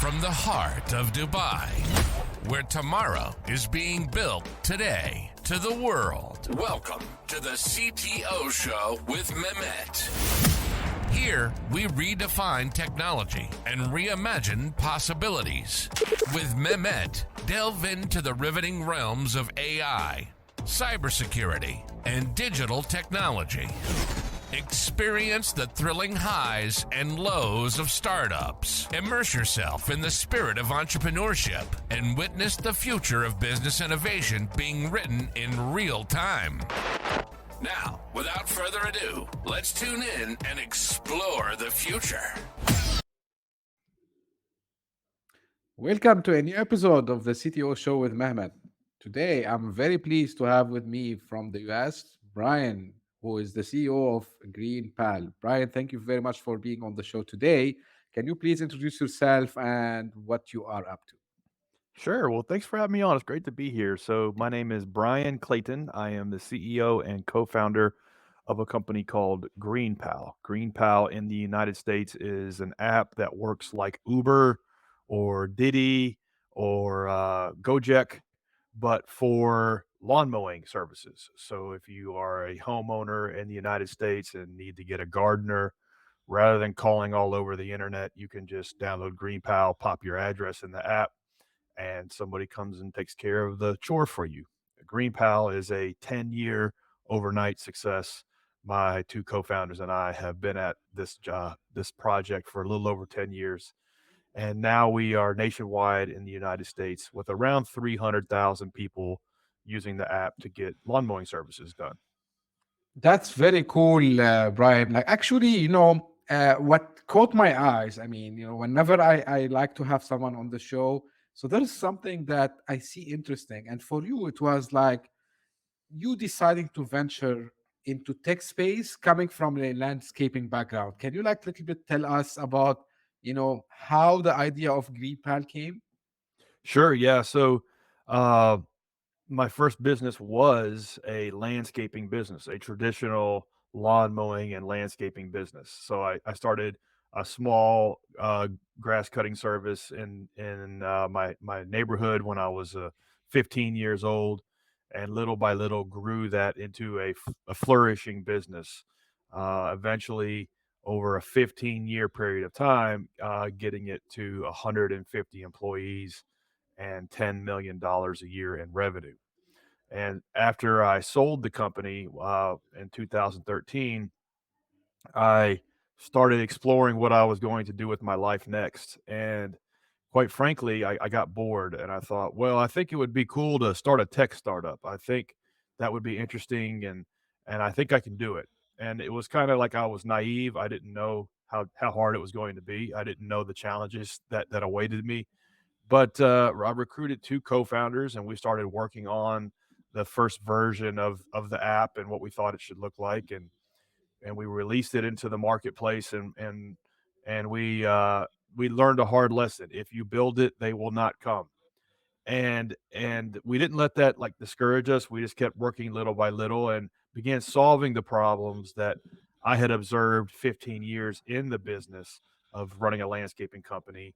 From the heart of Dubai, where tomorrow is being built today, to the world. Welcome to the CTO Show with Mehmet. Here, we redefine technology and reimagine possibilities. With Mehmet, delve into the riveting realms of AI, cybersecurity, and digital technology. Experience the thrilling highs and lows of startups. Immerse yourself in the spirit of entrepreneurship and witness the future of business innovation being written in real time. Now, without further ado, let's tune in and explore the future. Welcome to a new episode of the CTO Show with Mehmet. Today, I'm very pleased to have with me from the US, Bryan, who is the CEO of GreenPal. Bryan, thank you very much for being on the show today. Can you please introduce yourself and what you are up to? Sure. Well, thanks for having me on. It's great to be here. So, my name is Bryan Clayton. I am the CEO and co founder of a company called GreenPal. GreenPal in the United States is an app that works like Uber or Diddy or Gojek, but for lawn mowing services. So, if you are a homeowner in the United States and need to get a gardener, rather than calling all over the internet, you can just download GreenPal, pop your address in the app and somebody comes and takes care of the chore for you. GreenPal is a 10-year overnight success. My two co-founders and I have been at this project for a little over 10 years. And now we are nationwide in the United States with around 300,000 people using the app to get lawn mowing services done. That's very cool, Bryan. Like, actually, what caught my eyes, whenever I like to have someone on the show, so there is something that I see interesting. And for you, it was like you deciding to venture into tech space coming from a landscaping background. Can you like little bit tell us about, how the idea of GreenPal came? Sure, yeah. So, uh, my first business was a landscaping business, a traditional lawn mowing and landscaping business. So I started a small grass cutting service in my neighborhood when I was 15 years old, and little by little grew that into a flourishing business. Eventually, over a 15-year period of time, getting it to 150 employees and $10 million a year in revenue. And after I sold the company in 2013, I started exploring what I was going to do with my life next. And quite frankly, I got bored and I thought, well, I think it would be cool to start a tech startup. I think that would be interesting and I think I can do it. And it was kind of like I was naive. I didn't know how hard it was going to be. I didn't know the challenges that awaited me. But I recruited two co-founders, and we started working on the first version of the app and what we thought it should look like, and we released it into the marketplace, and we learned a hard lesson: if you build it, they will not come. And we didn't let that like discourage us. We just kept working little by little and began solving the problems that I had observed 15 years in the business of running a landscaping company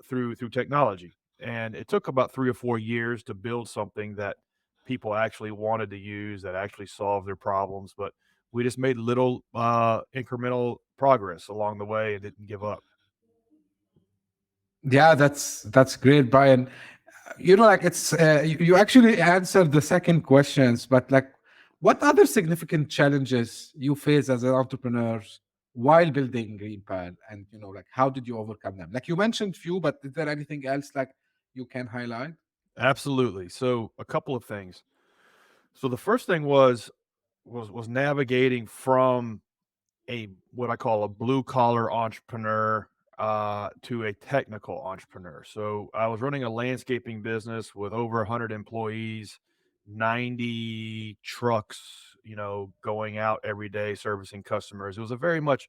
through technology. And it took about 3 or 4 years to build something that people actually wanted to use, that actually solved their problems. But we just made little incremental progress along the way and didn't give up. Yeah, that's great, Bryan. Like it's you actually answered the second questions, but like, what other significant challenges you face as an entrepreneur while building GreenPal, and like how did you overcome them? Like you mentioned few, but is there anything else like you can highlight? Absolutely. So a couple of things. So the first thing was navigating from a what I call a blue collar entrepreneur to a technical entrepreneur. So I was running a landscaping business with over 100 employees, 90 trucks, going out every day servicing customers. It was a very much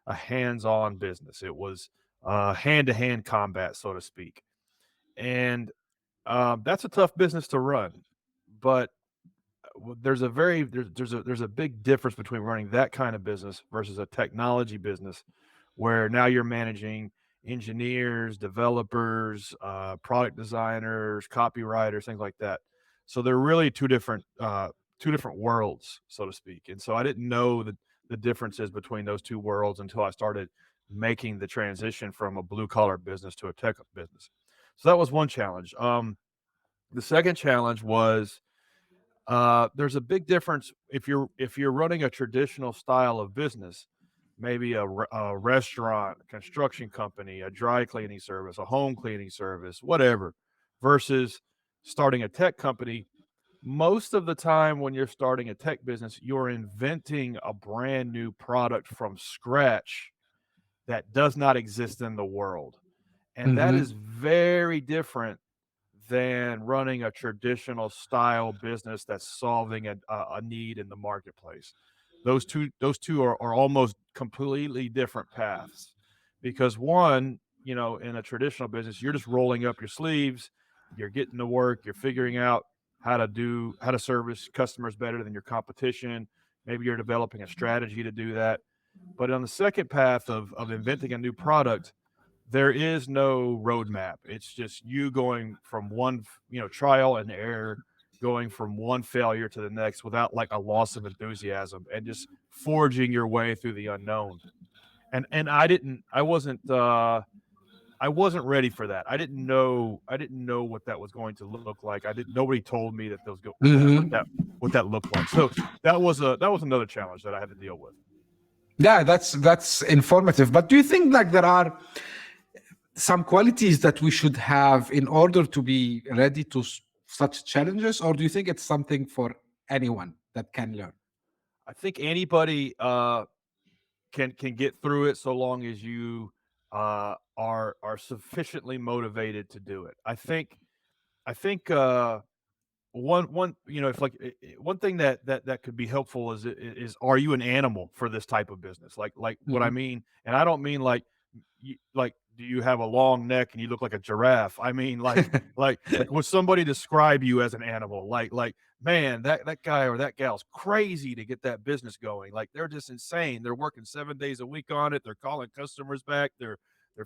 a hands-on business. It was hand-to-hand combat, so to speak. And that's a tough business to run, but there's a big difference between running that kind of business versus a technology business where now you're managing engineers, developers, product designers, copywriters, things like that. So they're really two different worlds, so to speak. And so I didn't know the differences between those two worlds until I started making the transition from a blue collar business to a tech business. So that was one challenge. The second challenge was there's a big difference if you're running a traditional style of business, maybe a restaurant, a construction company, a dry cleaning service, a home cleaning service, whatever, versus starting a tech company. Most of the time, when you're starting a tech business, you're inventing a brand new product from scratch that does not exist in the world. And that is Mm-hmm. very different than running a traditional style business that's solving a need in the marketplace. Those two are almost completely different paths because one, in a traditional business, you're just rolling up your sleeves, you're getting to work, you're figuring out how to service customers better than your competition. Maybe you're developing a strategy to do that. But on the second path of inventing a new product, there is no roadmap. It's just you going from one, trial and error, going from one failure to the next without like a loss of enthusiasm and just forging your way through the unknown. And I wasn't ready for that. I didn't know what that was going to look like. Nobody told me that those go what that looked like. So that was another challenge that I had to deal with. Yeah, that's informative. But do you think like there are some qualities that we should have in order to be ready to such challenges, or do you think it's something for anyone that can learn? I think anybody can get through it so long as you are sufficiently motivated to do it. I think one if like one thing that could be helpful is are you an animal for this type of business? Like what I Mhm. mean, and I don't mean like like do you have a long neck and you look like a giraffe? I mean like would somebody describe you as an animal? Like man, that guy or that gal's crazy to get that business going. Like they're just insane. They're working 7 days a week on it. They're calling customers back. They're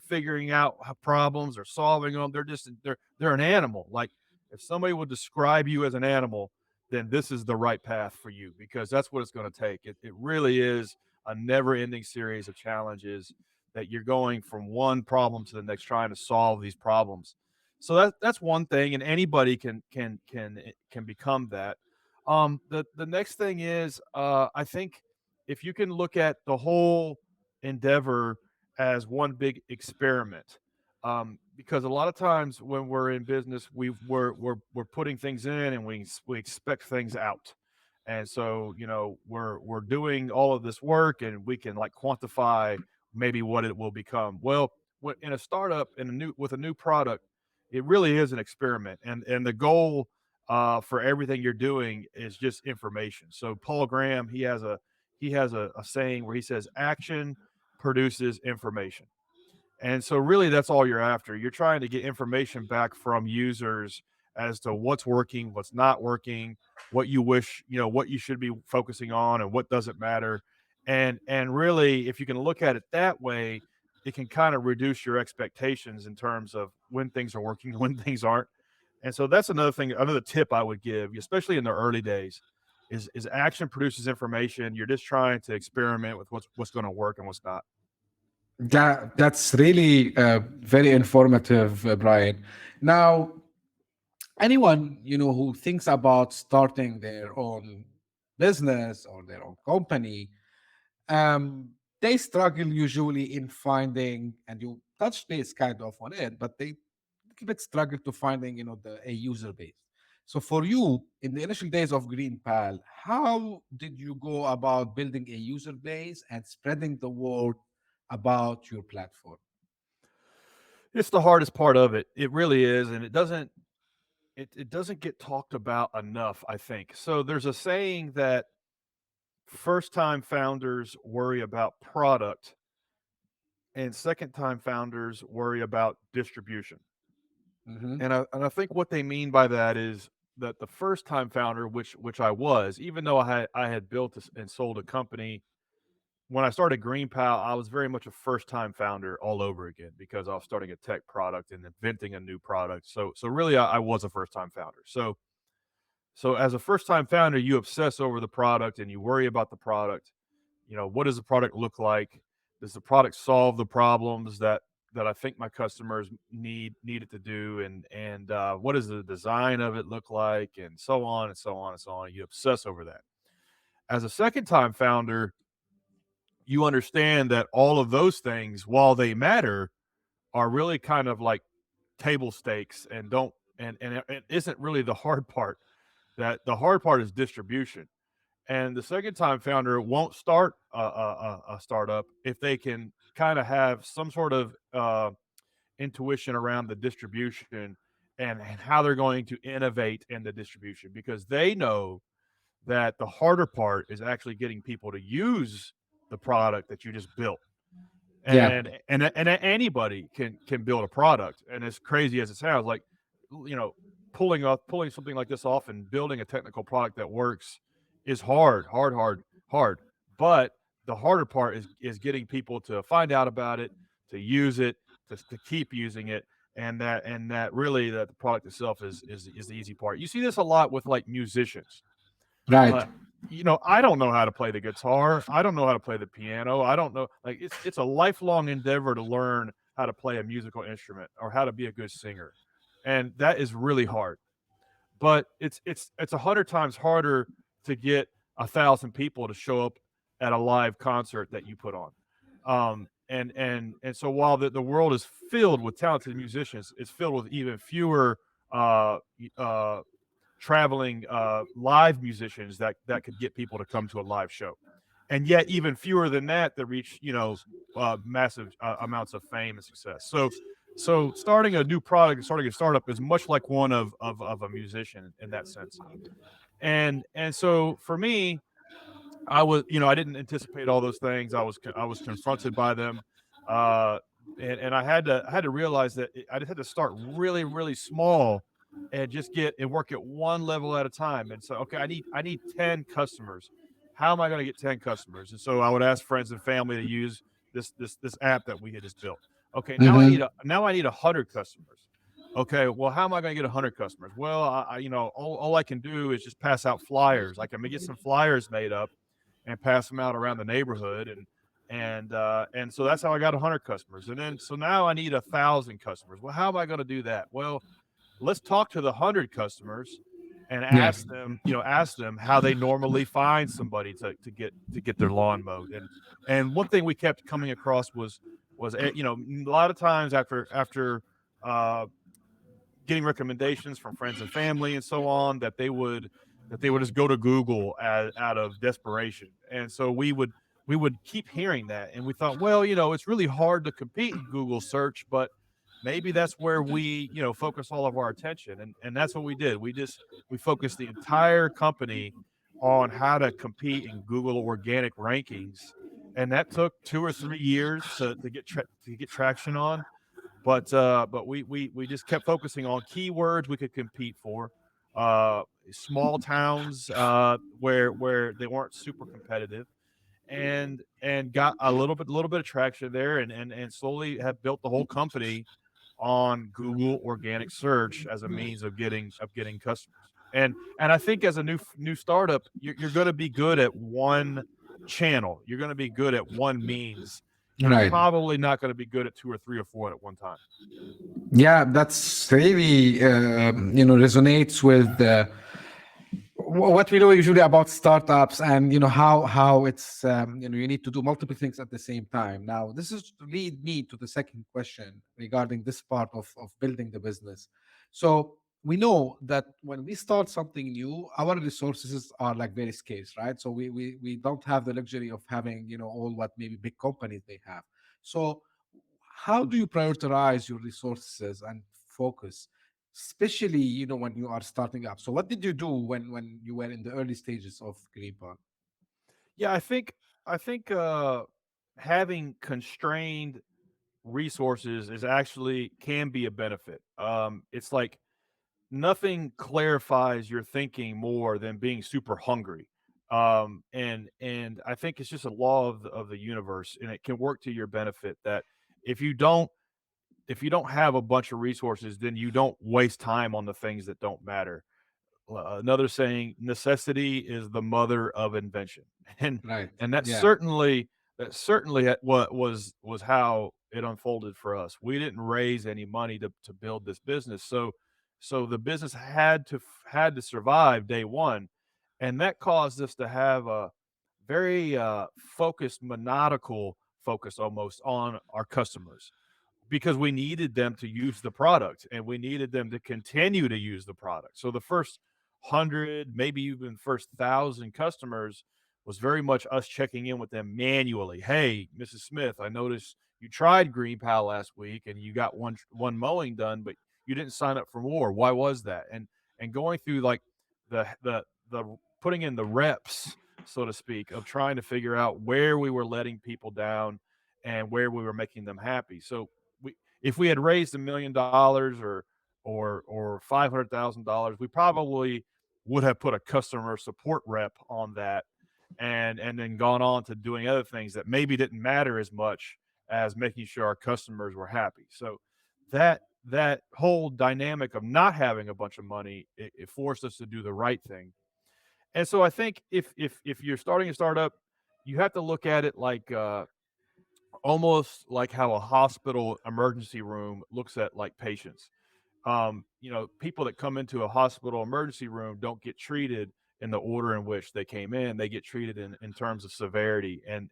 figuring out problems. They're solving them. They're an animal. Like if somebody would describe you as an animal, then this is the right path for you because that's what it's going to take. It really is a never ending series of challenges that you're going from one problem to the next trying to solve these problems. So that's one thing, and anybody can become that. The next thing is I think if you can look at the whole endeavor as one big experiment, because a lot of times when we're in business, we're putting things in and we expect things out, and so we're doing all of this work and we can like quantify maybe what it will become. Well, in a startup in a new with a new product, it really is an experiment, and the goal for everything you're doing is just information. So Paul Graham he has a saying where he says action produces information. And so really that's all you're after. You're trying to get information back from users as to what's working, what's not working, what you wish, what you should be focusing on and what doesn't matter. And really if you can look at it that way, it can kind of reduce your expectations in terms of when things are working and when things aren't. And so that's another thing, another tip I would give, especially in the early days, is action produces information. You're just trying to experiment with what's going to work and what's not. That's really very informative, Brian. Now, anyone who thinks about starting their own business or their own company, um, they struggle usually in finding, and you touched base kind of on it, but they little bit struggle to finding a user base. So for you in the initial days of GreenPal, how did you go about building a user base and spreading the word about your platform? It's the hardest part of it. It really is, and it doesn't get talked about enough, I think. So there's a saying that first time founders worry about product and second time founders worry about distribution. Hmm. And I think what they mean by that is that the first time founder, which I was, even though I had built and sold a company when I started GreenPal, I was very much a first time founder all over again because I was starting a tech product and inventing a new product. So really, I was a first time founder. So as a first time founder, you obsess over the product and you worry about the product. What does the product look like? Does the product solve the problems that I think my customers need it to do? And what does the design of it look like? And so on and so on and so on. You obsess over that. As a second time founder, you understand that all of those things, while they matter, are really kind of like table stakes and don't and it isn't really the hard part. That the hard part is distribution. And the second time founder won't start a startup if they can kind of have some sort of intuition around the distribution and how they're going to innovate in the distribution, because they know that the harder part is actually getting people to use the product that you just built. Yeah. And anybody can build a product, and as crazy as it sounds, like, you know pulling something like this off and building a technical product that works is hard. But the harder part is getting people to find out about it, to use it, to keep using it, and that really that the product itself is the easy part. You see this a lot with like musicians. Right. uh, I don't know how to play the guitar. I don't know how to play the piano. I don't know. Like, it's a lifelong endeavor to learn how to play a musical instrument or how to be a good singer, and that is really hard. But it's 100 times harder to get 1,000 people to show up at a live concert that you put on. And so while the world is filled with talented musicians, it's filled with even fewer uh, uh, traveling live musicians that could get people to come to a live show, and yet even fewer than that reach massive amounts of fame and success. So starting a new product and starting a startup is much like one of a musician in that sense. And so for me, I didn't anticipate all those things. I was confronted by them, uh, and I had to realize that I just had to start really really small, and just get and work at one level at a time. And so, okay, I need 10 customers. How am I going to get 10 customers? And so I would ask friends and family to use this app that we had just built. Okay, Mm-hmm. now I need 100 customers. Okay, well, how am I going to get 100 customers? Well, all I can do is just pass out flyers. I can get some flyers made up and pass them out around the neighborhood, and so that's how I got 100 customers. And then so now I need 1,000 customers. Well, how am I going to do that? Well, let's talk to the 100 customers and Yeah. ask them how they normally find somebody to get their lawn mowed. And one thing we kept coming across was a lot of times after uh, getting recommendations from friends and family and so on, that they would just go to Google out of desperation. And so we would keep hearing that, and we thought, well, it's really hard to compete in Google search, but maybe that's where we focus all of our attention, and that's what we did. We focused the entire company on how to compete in Google organic rankings, and that took 2 or 3 years to get traction on. But we just kept focusing on keywords we could compete for, small towns where they weren't super competitive, and got a little bit of traction there, and slowly have built the whole company on Google organic search as a means of getting customers. And I think as a new startup, you're going to be good at one channel. You're going to be good at one means. You're Right. probably not going to be good at two or three or four at one time. Yeah, that's really resonates with what we know usually about startups, and how it's you need to do multiple things at the same time. Now this is to lead me to the second question regarding this part of building the business. So we know that when we start something new, our resources are like very scarce, right? So we don't have the luxury of having all what maybe big companies they have. So how do you prioritize your resources and focus, especially when you are starting up? So what did you do when you were in the early stages of GreenPal? Yeah, I think having constrained resources is actually can be a benefit. It's like nothing clarifies your thinking more than being super hungry. And I think it's just a law of the universe, and it can work to your benefit that if you don't if you don't have a bunch of resources, then you don't waste time on the things that don't matter. Another saying, necessity is the mother of invention. and Right. and that's Yeah. certainly what was how it unfolded for us. We didn't raise any money to build this business, so the business had to survive day one, and that caused us to have a very focused, maniacal focus almost on our customers, because we needed them to use the product and we needed them to continue to use the product. So the first 100, maybe even first 1,000 customers was very much us checking in with them manually. Hey, Mrs. Smith, I noticed you tried GreenPal last week and you got one mowing done, but you didn't sign up for more. Why was that? And going through like the putting in the reps, so to speak, of trying to figure out where we were letting people down and where we were making them happy. So if we had raised $1 million or $500,000, we probably would have put a customer support rep on that, and then gone on to doing other things that maybe didn't matter as much as making sure our customers were happy. So that whole dynamic of not having a bunch of money, it forced us to do the right thing. And so I think if you're starting a startup, you have to look at it like almost like how a hospital emergency room looks at like patients. People that come into a hospital emergency room don't get treated in the order in which they came in. They get treated in terms of severity, and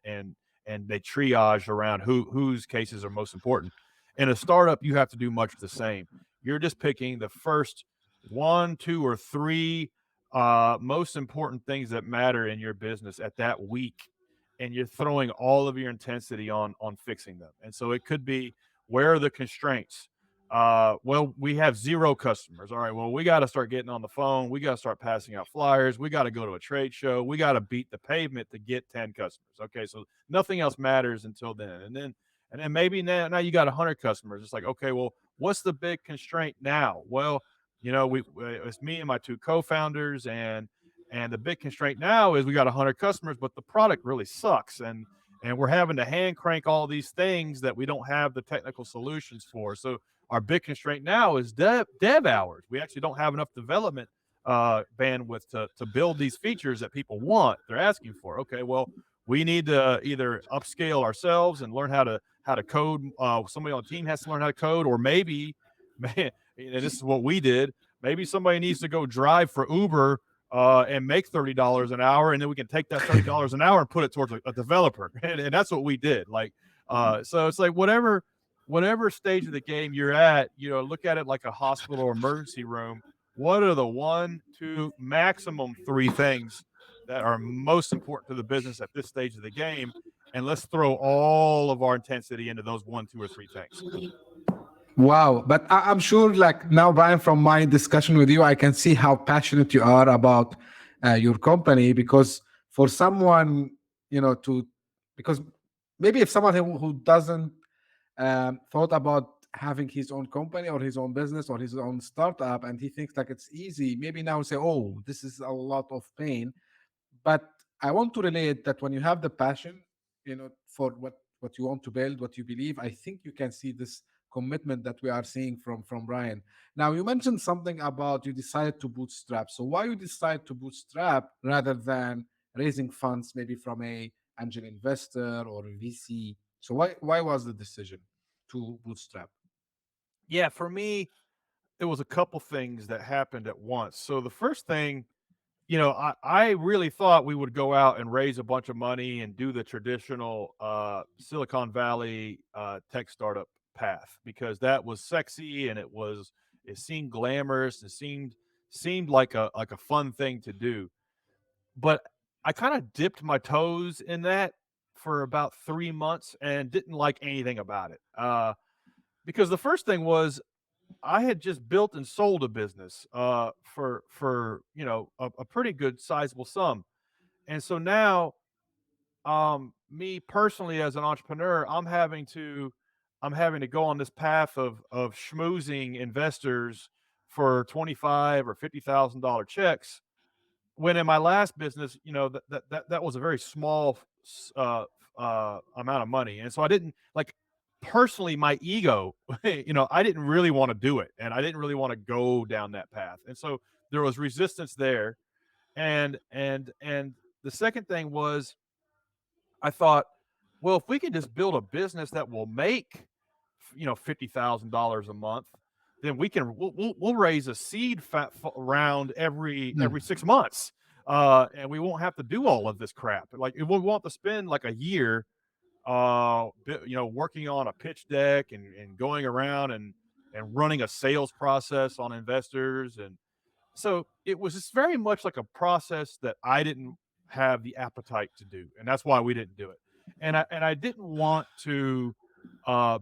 they triage around whose cases are most important. In a startup, you have to do much the same. You're just picking the first one, two, or three most important things that matter in your business at that week, and you're throwing all of your intensity on fixing them. And so it could be, where are the constraints? Well, we have 0 customers. All right, well, we got to start getting on the phone. We got to start passing out flyers. We got to go to a trade show. We got to beat the pavement to get 10 customers. Okay, so nothing else matters until then. And then maybe now you got 100 customers. It's like, okay, well, what's the big constraint now? Well, it's me and my 2 co-founders, and the big constraint now is we got 100 customers, but the product really sucks, and we're having to hand crank all these things that we don't have the technical solutions for. So our big constraint now is dev hours. We actually don't have enough development bandwidth to build these features that people want. They're asking for. Okay, well, we need to either upscale ourselves and learn how to code. Somebody on the team has to learn how to code, or maybe, man, and this is what we did. Maybe somebody needs to go drive for Uber and make $30 an hour, and then we can take that $30 an hour and put it towards a developer, and that's what we did. So it's like whatever stage of the game you're at, look at it like a hospital or emergency room. What are the 1, 2, maximum 3 things that are most important to the business at this stage of the game? And let's throw all of our intensity into those 1, 2, or 3 things. Wow. But I'm sure, like now, Brian, from my discussion with you, I can see how passionate you are about your company. Because for someone, because maybe if someone who doesn't thought about having his own company or his own business or his own startup, and he thinks like it's easy, maybe now say, oh, this is a lot of pain. But I want to relate that when you have the passion, for what you want to build, what you believe, I think you can see this commitment that we are seeing from Brian. Now, you mentioned something about you decided to bootstrap. So why you decide to bootstrap rather than raising funds maybe from a angel investor or a VC? So why was the decision to bootstrap? Yeah, for me, it was a couple things that happened at once. So the first thing, I really thought we would go out and raise a bunch of money and do the traditional Silicon Valley tech startup path, because that was sexy, and it seemed glamorous. It seemed like a fun thing to do. But I kind of dipped my toes in that for about 3 months and didn't like anything about it. Because the first thing was, I had just built and sold a business for a pretty good sizable sum. And so now, me personally as an entrepreneur, I'm having to go on this path of schmoozing investors for 25 or $50,000 checks, when in my last business, that was a very small amount of money, and so I didn't like personally my ego. I didn't really want to do it, and I didn't really want to go down that path, and so there was resistance there. And the second thing was I thought, well, if we can just build a business that will make, $50,000 a month, then we'll raise a seed round every 6 months, and we won't have to do all of this crap. Like we won't have to spend like a year, working on a pitch deck and going around and running a sales process on investors. And so it was just very much like a process that I didn't have the appetite to do, and that's why we didn't do it. And I didn't want to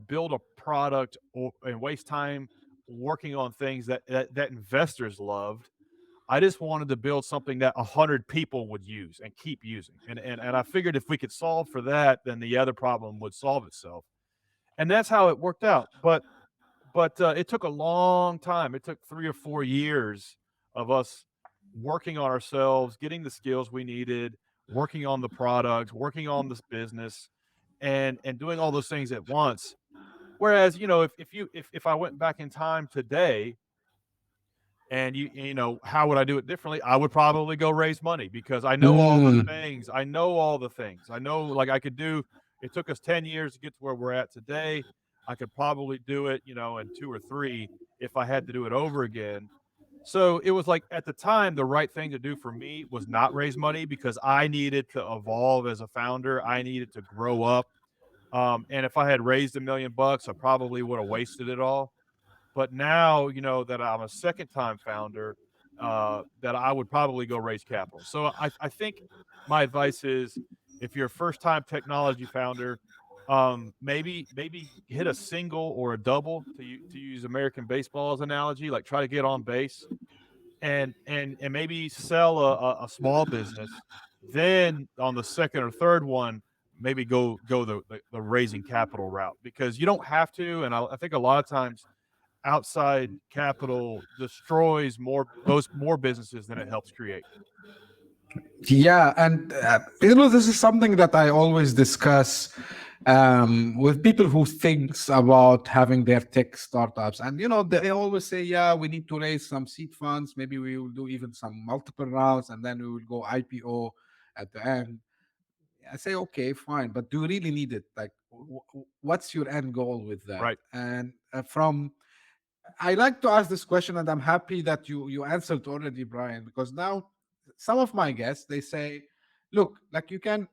build a product and waste time working on things that investors loved. I just wanted to build something that 100 people would use and keep using. And I figured if we could solve for that, then the other problem would solve itself. And that's how it worked out. But it took a long time. It took 3 or 4 years of us working on ourselves, getting the skills we needed, working on the product, working on this business, and doing all those things at once. Whereas, if I went back in time today and how would I do it differently? I would probably go raise money because I know all the Mm. things. I know all the things. I know like I could do. It took us 10 years to get to where we're at today. I could probably do it, in 2 or 3 if I had to do it over again. So it was like at the time, the right thing to do for me was not raise money because I needed to evolve as a founder. I needed to grow up. And if I had raised $1 million, I probably would have wasted it all. But now, that I'm a second time founder, that I would probably go raise capital. So I think my advice is if you're a first time technology founder, maybe hit a single or a double to use American baseball as analogy, like try to get on base and maybe sell a small business. Then on the second or third one, maybe go the raising capital route because you don't have to. And I think a lot of times outside capital destroys more businesses than it helps create. Yeah, and this is something that I always discuss with people who thinks about having their tech startups, and they always say, "Yeah, we need to raise some seed funds. Maybe we will do even some multiple rounds, and then we will go IPO at the end." I say, "Okay, fine, but do you really need it? Like, what's your end goal with that?" Right. And from I like to ask this question, and I'm happy that you answered already, Brian, because now some of my guests they say, look, like you can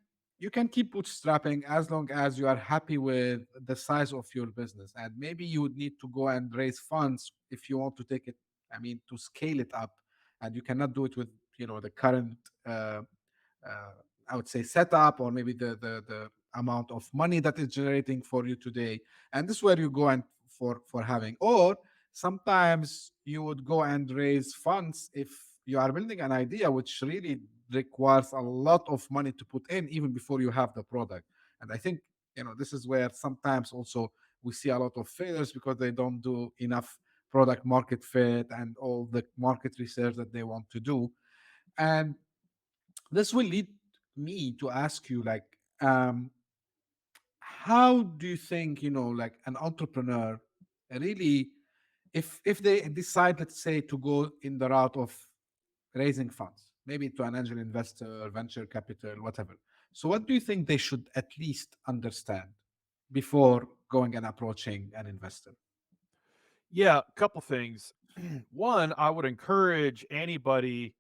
keep bootstrapping as long as you are happy with the size of your business, and maybe you would need to go and raise funds if you want to take it. I mean, to scale it up, and you cannot do it with the current uh, I would say setup, or maybe the amount of money that is generating for you today. And this is where you go and for having, or sometimes you would go and raise funds if you are building an idea which really requires a lot of money to put in even before you have the product. And I think this is where sometimes also we see a lot of failures because they don't do enough product market fit and all the market research that they want to do. And this will lead me to ask you, like, how do you think, like an entrepreneur really, if they decide, let's say, to go in the route of raising funds, maybe to an angel investor, venture capital, whatever. So what do you think they should at least understand before going and approaching an investor? Yeah, a couple things. One, I would encourage anybody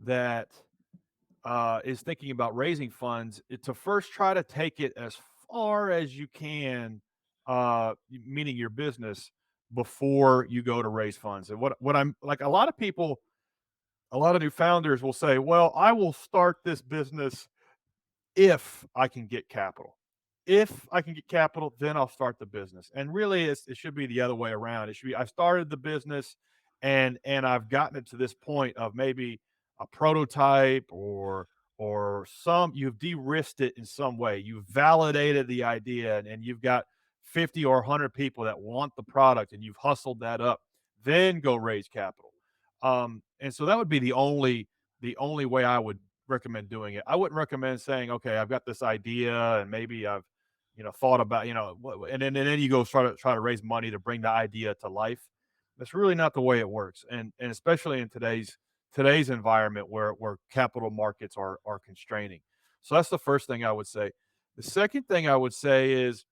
that is thinking about raising funds to first try to take it as far as you can, meaning your business, before you go to raise funds. And what I'm like, a lot of new founders will say, "Well, I will start this business if I can get capital. If I can get capital, then I'll start the business." And really, it should be the other way around. It should be I started the business, and I've gotten it to this point of maybe a prototype or some you've de-risked it in some way. You've validated the idea, and you've got 50 or 100 people that want the product, and you've hustled that up. Then go raise capital. And so that would be the only way I would recommend doing it. I wouldn't recommend saying, okay, I've got this idea and maybe I've, thought about, and then you go try to raise money to bring the idea to life. That's really not the way it works. And especially in today's environment where capital markets are constraining. So that's the first thing I would say. The second thing I would say is,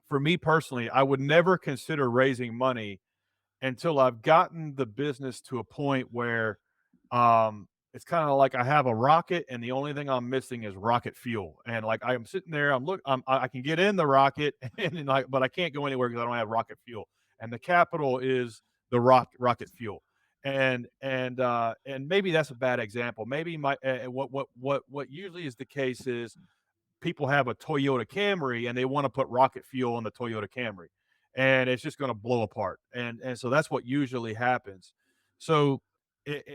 for me personally, I would never consider raising money until I've gotten the business to a point where it's kind of like I have a rocket and the only thing I'm missing is rocket fuel. And like I'm sitting there, I can get in the rocket and like, but I can't go anywhere because I don't have rocket fuel. And the capital is the rocket fuel. And maybe that's a bad example. Maybe what usually is the case is people have a Toyota Camry and they want to put rocket fuel in the Toyota Camry, and it's just going to blow apart. And so that's what usually happens. So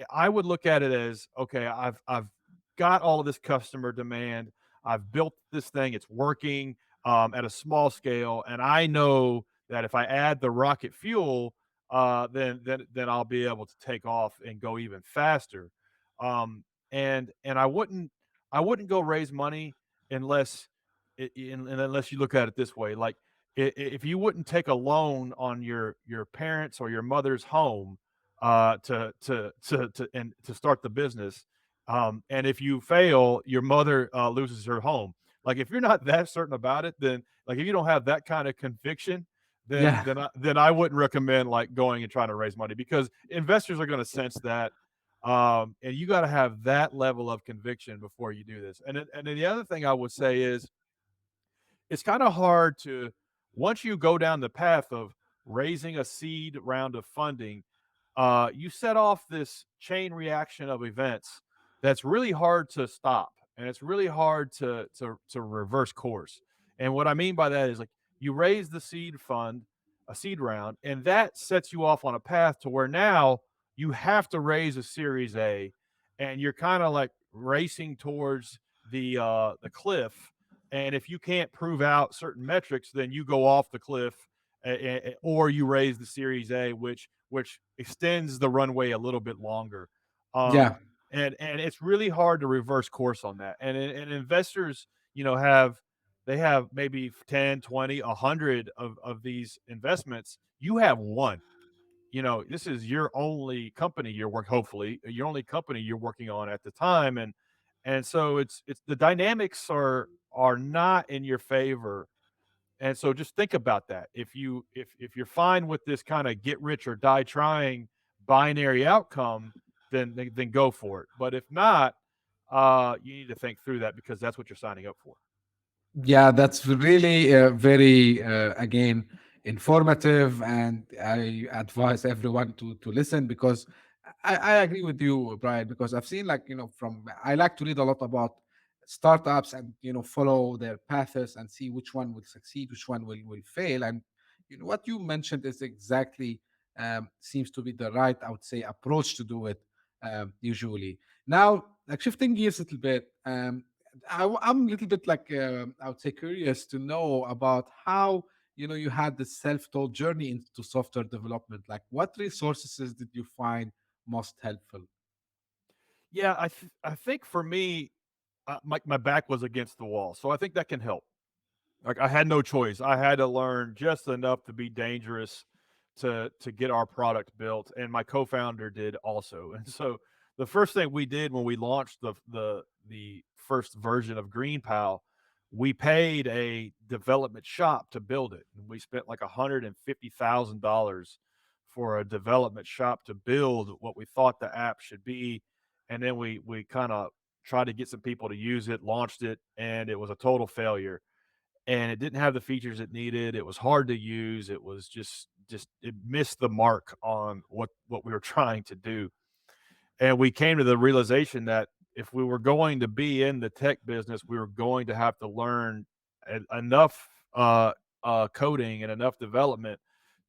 I would look at it as, okay, I've got all of this customer demand. I've built this thing. It's working at a small scale, and I know that if I add the rocket fuel, then I'll be able to take off and go even faster. And I wouldn't go raise money unless unless you look at it this way, like if you wouldn't take a loan on your parents or your mother's home to start the business, and if you fail, your mother loses her home. Like if you're not that certain about it, then like if you don't have that kind of conviction, then Yeah. I wouldn't recommend like going and trying to raise money, because investors are going to sense that, and you got to have that level of conviction before you do this. And then the other thing I would say is, it's kind of hard to, once you go down the path of raising a seed round of funding, you set off this chain reaction of events that's really hard to stop, and it's really hard to reverse course. And what I mean by that is, like, you raise the seed fund, a seed round, and that sets you off on a path to where now you have to raise a Series A, and you're kind of like racing towards the cliff. And if you can't prove out certain metrics, then you go off the cliff, or you raise the Series A, which extends the runway a little bit longer. Yeah. And it's really hard to reverse course on that. And investors, they have maybe 10, 20, 100 of these investments. You have one. This is your only company hopefully your only company you're working on at the time. And so it's the dynamics are not in your favor. And so just think about that. If you're fine with this kind of get rich or die trying binary outcome, then go for it. But if not, you need to think through that, because that's what you're signing up for. Yeah, that's really very again informative, and I advise everyone to listen, because I agree with you, Brian, because I've seen, like, from I like to read a lot about startups, and follow their paths and see which one will succeed, which one will fail. And what you mentioned is exactly seems to be the right, I would say, approach to do it usually. Now, like, shifting gears a little bit, I'm a little bit like, I would say, curious to know about how you had this self-taught journey into software development. Like, what resources did you find most helpful? Yeah, I think for me, my back was against the wall, so I think that can help. Like, I had no choice. I had to learn just enough to be dangerous to get our product built, and my co-founder did also. And so the first thing we did when we launched the first version of GreenPal, we paid a development shop to build it. And we spent like $150,000 for a development shop to build what we thought the app should be. And then we kind of tried to get some people to use it, launched it, and it was a total failure, and it didn't have the features it needed. It was hard to use. It was just it missed the mark on what we were trying to do. And we came to the realization that if we were going to be in the tech business, we were going to have to learn enough coding and enough development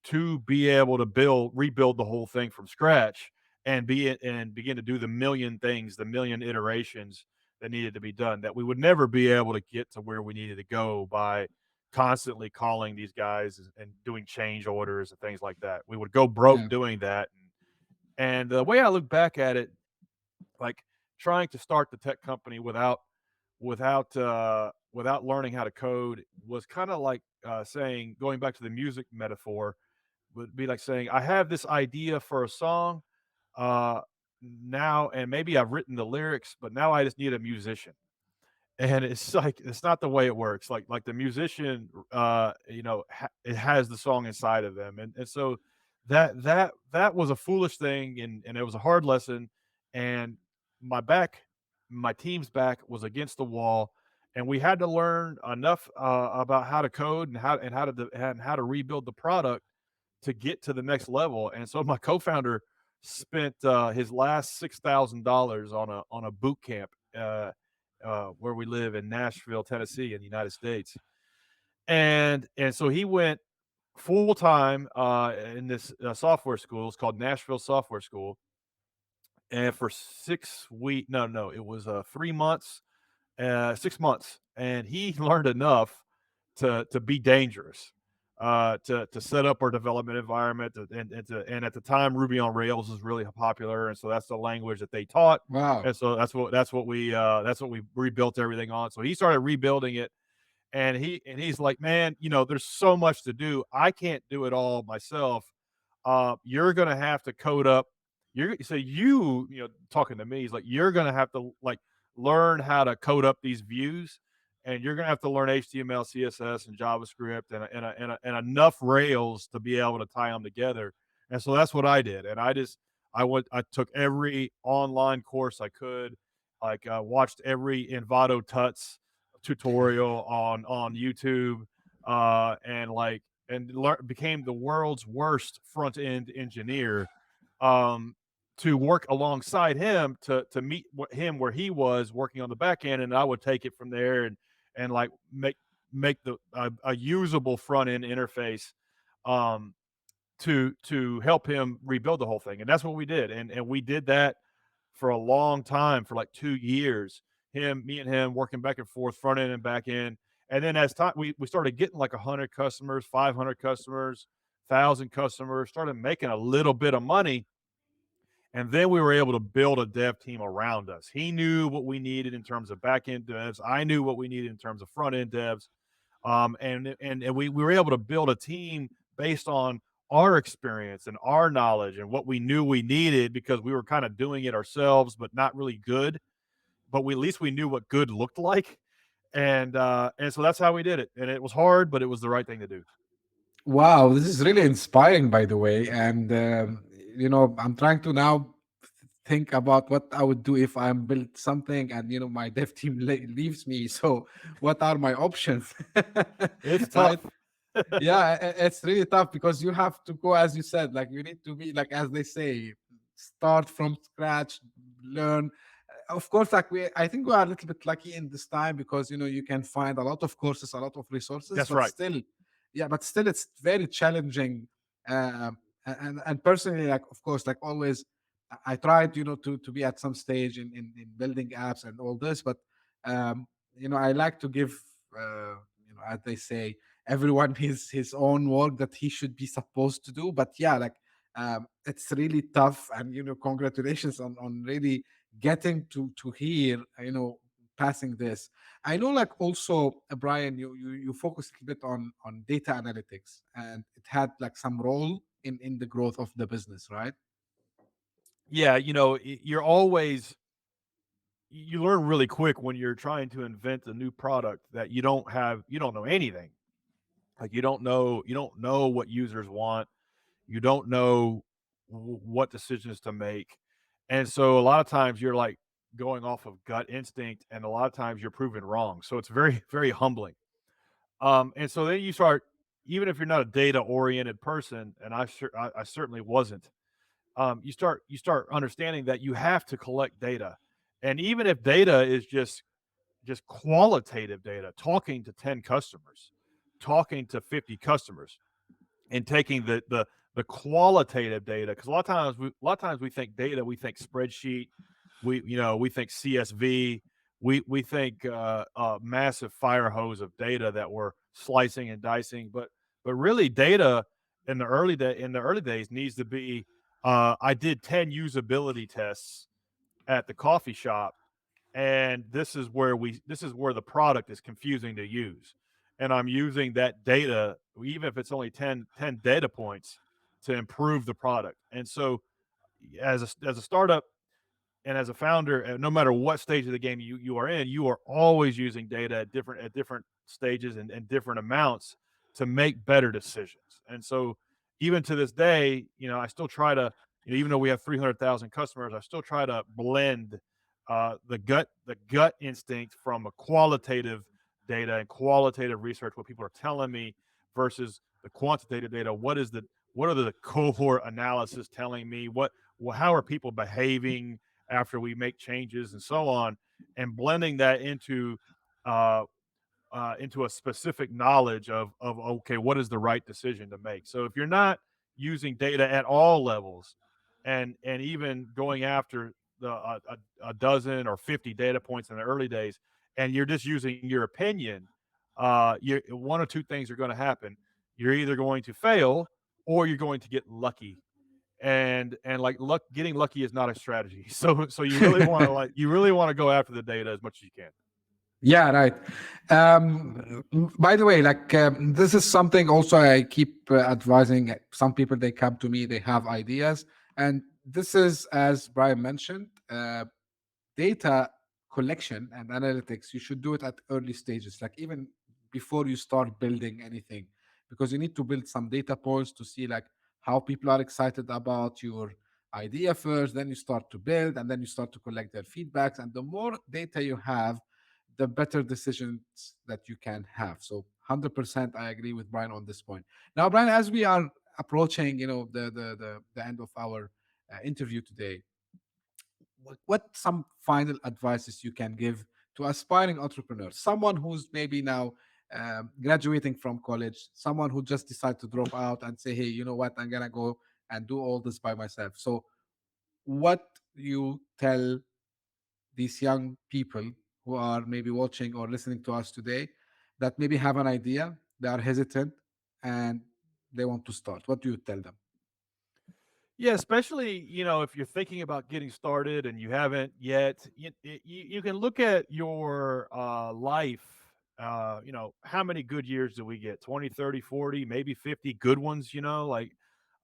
to be able to rebuild the whole thing from scratch, and begin to do the million things, the million iterations that needed to be done, that we would never be able to get to where we needed to go by constantly calling these guys and doing change orders and things like that. We would go broke Yeah. doing that. And the way I look back at it, like trying to start the tech company without learning how to code was kind of like saying, going back to the music metaphor, would be like saying, I have this idea for a song uh now, and maybe I've written the lyrics, but now I just need a musician. And it's like it's not the way it works. Like the musician, it has the song inside of them, and so that was a foolish thing, and it was a hard lesson. And my back, my team's back was against the wall, and we had to learn enough about how to code and how to rebuild the product to get to the next level. And so my co-founder spent his last $6,000 on a boot camp. Where we live in Nashville, Tennessee, in the United States. And so he went full time in this software school. It's called Nashville Software School. And for 6 weeks, no, it was 3 months, 6 months, and he learned enough to be dangerous. To set up our development environment, and at the time Ruby on Rails was really popular, and so that's the language that they taught, Wow. and so that's what we rebuilt everything on. So he started rebuilding it, and he's like, man, there's so much to do. I can't do it all myself. You're gonna have to code up. Talking to me, he's like, you're gonna have to like learn how to code up these views, and you're gonna have to learn HTML, CSS, and JavaScript, and enough Rails to be able to tie them together. And so that's what I did. And I took every online course I could, like watched every Envato Tuts tutorial on YouTube, became the world's worst front end engineer, um, to work alongside him to meet him where he was working on the back end, and I would take it from there and like make a usable front end interface, um, to help him rebuild the whole thing. And that's what we did, and we did that for a long time, for like 2 years. Me and him working back and forth, front end and back end. And then as time we started getting like 100 customers, 500 customers, 1,000 customers, started making a little bit of money. And then we were able to build a dev team around us. He knew what we needed in terms of back end devs. I knew what we needed in terms of front end devs. And we were able to build a team based on our experience and our knowledge and what we knew we needed, because we were kind of doing it ourselves, but not really good. But at least we knew what good looked like. And so that's how we did it. And it was hard, but it was the right thing to do. Wow, this is really inspiring, by the way. And I'm trying to now think about what I would do if I'm built something and my dev team leaves me. So, what are my options? It's Right? tough. Yeah, it's really tough because you have to go, as you said, like you need to be like, as they say, start from scratch, learn. Of course, like I think we are a little bit lucky in this time because you can find a lot of courses, a lot of resources, That's but right. still, yeah, but still, it's very challenging. And personally, like of course, like always, I tried, to be at some stage in building apps and all this, but I like to give, as they say, everyone his own work that he should be supposed to do. But yeah, like it's really tough, and congratulations on really getting to here, passing this. I know, like also, Brian, you focused a bit on data analytics, and it had like some role in the growth of the business, right? Yeah, you learn really quick when you're trying to invent a new product that you don't know anything. Like you don't know what users want. You don't know what decisions to make. And so a lot of times you're like going off of gut instinct, and a lot of times you're proven wrong. So it's very, very humbling. And so then you start, even if you're not a data oriented person, and I certainly wasn't, you start understanding that you have to collect data. And even if data is just qualitative data, talking to 10 customers, talking to 50 customers, and taking the qualitative data, because a lot of times we think data, we think spreadsheet, we think CSV, we think massive fire hose of data that we're slicing and dicing, but really data in the early days needs to be, I did 10 usability tests at the coffee shop, and this is where the product is confusing to use, and I'm using that data, even if it's only ten data points, to improve the product. And so as a startup and as a founder, no matter what stage of the game you are in, you are always using data at different stages and different amounts to make better decisions. And so, even to this day, I still try to, even though we have 300,000 customers, I still try to blend the gut instinct from a qualitative data and qualitative research, what people are telling me, versus the quantitative data. What are the cohort analysis telling me? How are people behaving after we make changes and so on, and blending that uh, into a specific knowledge of okay, what is the right decision to make. So if you're not using data at all levels, and even going after a dozen or 50 data points in the early days, and you're just using your opinion, one or two things are going to happen. You're either going to fail or you're going to get lucky, and like getting lucky is not a strategy. So you really want to go after the data as much as you can. Yeah, right. By the way, like this is something also I keep advising some people. They come to me, they have ideas, and this is, as Brian mentioned, data collection and analytics. You should do it at early stages, like even before you start building anything, because you need to build some data points to see like how people are excited about your idea first. Then you start to build, and then you start to collect their feedbacks. And the more data you have, the better decisions that you can have. So 100% I agree with Brian on this point. Now, Brian, as we are approaching, the end of our interview today, what some final advices you can give to aspiring entrepreneurs, someone who's maybe now graduating from college, someone who just decided to drop out and say, hey, you know what, I'm gonna go and do all this by myself. So what you tell these young people who are maybe watching or listening to us today, that maybe have an idea, they are hesitant, and they want to start, what do you tell them? Yeah, especially, if you're thinking about getting started and you haven't yet, you can look at your life. How many good years do we get? 20, 30, 40, maybe 50 good ones, like,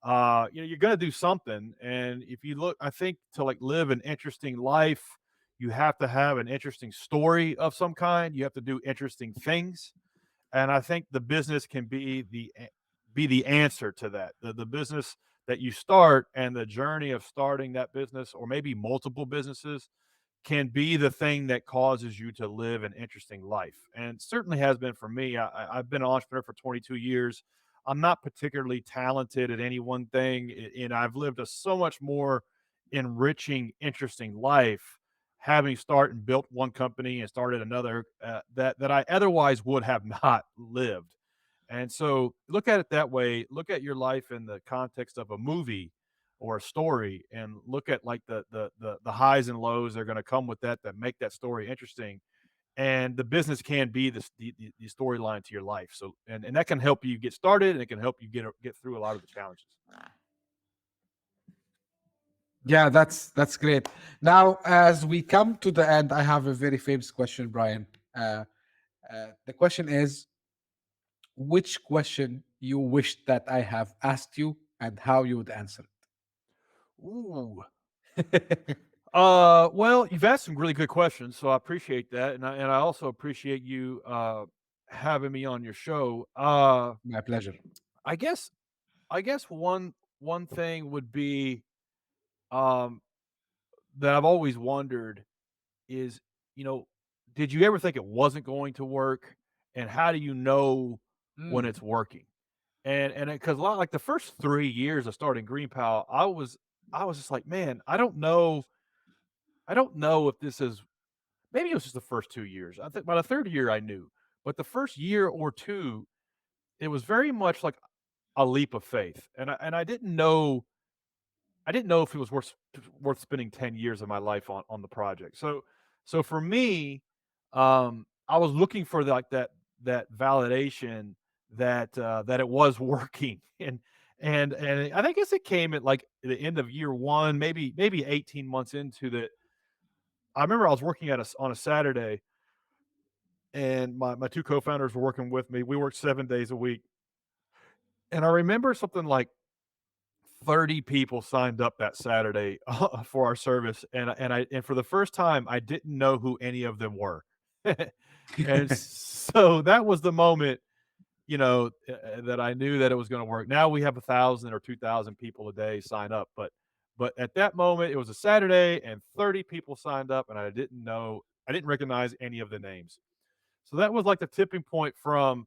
you're going to do something. And if you look, I think to like live an interesting life, you have to have an interesting story of some kind. You have to do interesting things. And I think the business can be the answer to that. The business that you start and the journey of starting that business, or maybe multiple businesses, can be the thing that causes you to live an interesting life. And certainly has been for me. I've been an entrepreneur for 22 years. I'm not particularly talented at any one thing, and I've lived a so much more enriching, interesting life having started and built one company and started another, that I otherwise would have not lived. And so look at it that way. Look at your life in the context of a movie or a story, and look at like the highs and lows that are going to come with that make that story interesting. And the business can be the storyline to your life. So and that can help you get started, and it can help you get through a lot of the challenges. Yeah, that's great. Now, as we come to the end, I have a very famous question, Brian. The question is, which question you wish that I have asked you and how you would answer Ooh. it? Well, you've asked some really good questions, so I appreciate that, and I also appreciate you having me on your show. My pleasure. I guess I guess one thing would be, um, that I've always wondered is, you know, did you ever think it wasn't going to work, and how do you know when Mm, it's working? And because a lot, like the first 3 years of starting GreenPal, I was just like, man, I don't know if this is. Maybe it was just the first 2 years. I think by the third year I knew, but the first year or two, it was very much like a leap of faith, and I didn't know if it was worth spending 10 years of my life on the project. So for me, I was looking for like that validation that it was working, and I think, guess it came at like the end of year one, maybe 18 months into I remember I was working on a Saturday, and my two co-founders were working with me. We worked 7 days a week, and I remember something like 30 people signed up that Saturday for our service, and for the first time, I didn't know who any of them were. And so that was the moment, that I knew that it was gonna work. Now we have 1,000 or 2,000 people a day sign up, but at that moment, it was a Saturday and 30 people signed up, and I didn't recognize any of the names. So that was like the tipping point from,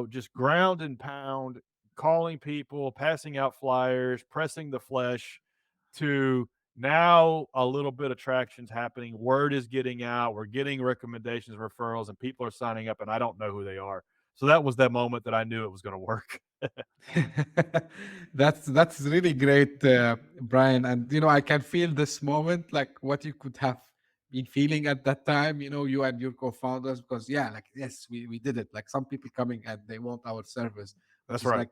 just ground and pound, calling people, passing out flyers, pressing the flesh, to now a little bit of traction's happening. Word is getting out. We're getting recommendations, referrals, and people are signing up, and I don't know who they are. So that was that moment that I knew it was going to work. That's really great, Brian. And I can feel this moment, like what you could have been feeling at that time. You and your co-founders, because like yes, we did it. Like some people coming and they want our service, which That's is right.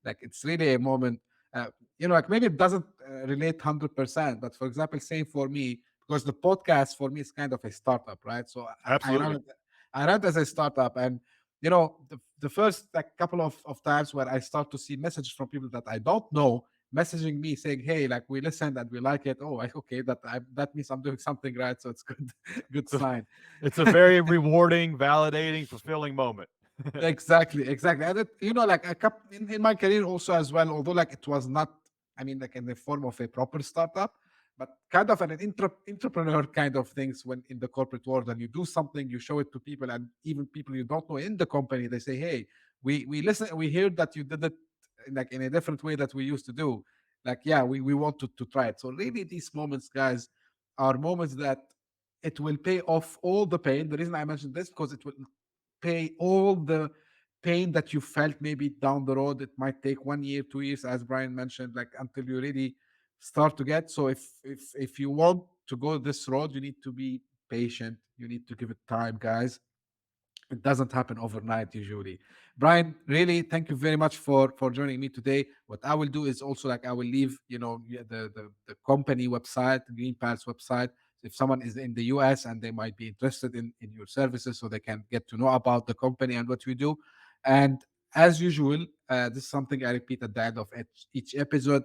like it's really a moment. Like maybe it doesn't relate 100%, but for example, same for me, because the podcast for me is kind of a startup, right? So Absolutely. I run it as a startup, and the first like couple of times where I start to see messages from people that I don't know messaging me saying, "Hey, like we listened and we like it." Oh, okay, that means I'm doing something right, so it's good, good It's a, sign. it's a very rewarding, validating, fulfilling moment. Exactly. And like a couple in my career also as well, although like it was not, I mean, like in the form of a proper startup, but kind of an entrepreneur kind of things when in the corporate world, and you do something, you show it to people, and even people you don't know in the company, they say, "Hey, we listen, we heard that you did it like in a different way that we used to do. Like, yeah, we want to try it." So really, these moments, guys, are moments that it will pay off all the pain. The reason I mentioned this because it will pay all the pain that you felt maybe down the road. It might take 1 year, 2 years, as Brian mentioned, like until you really start to get. So if you want to go this road, you need to be patient. You need to give it time, guys. It doesn't happen overnight usually. Brian, really, thank you very much for joining me today. What I will do is also like I will leave, the company website, GreenPal's website. If someone is in the US and they might be interested in your services, so they can get to know about the company and what we do. And as usual, this is something I repeat at the end of each episode.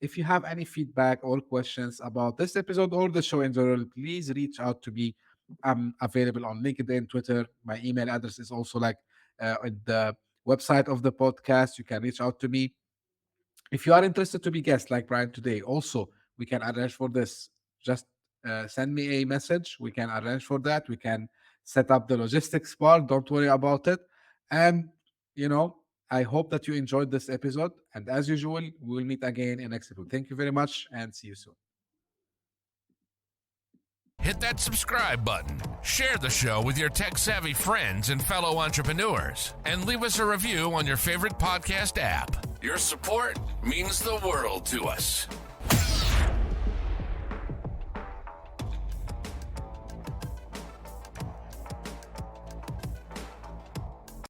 If you have any feedback or questions about this episode or the show in general, please reach out to me. I'm available on LinkedIn, Twitter. My email address is also like on the website of the podcast. You can reach out to me. If you are interested to be guest like Brian today, also we can arrange for this. Just send me a message. We can arrange for that. We can set up the logistics part. Don't worry about it. And you know, I hope that you enjoyed this episode. And as usual, we will meet again in next episode. Thank you very much and see you soon. Hit that subscribe button, share the show with your tech-savvy friends and fellow entrepreneurs, and leave us a review on your favorite podcast app. Your support means the world to us.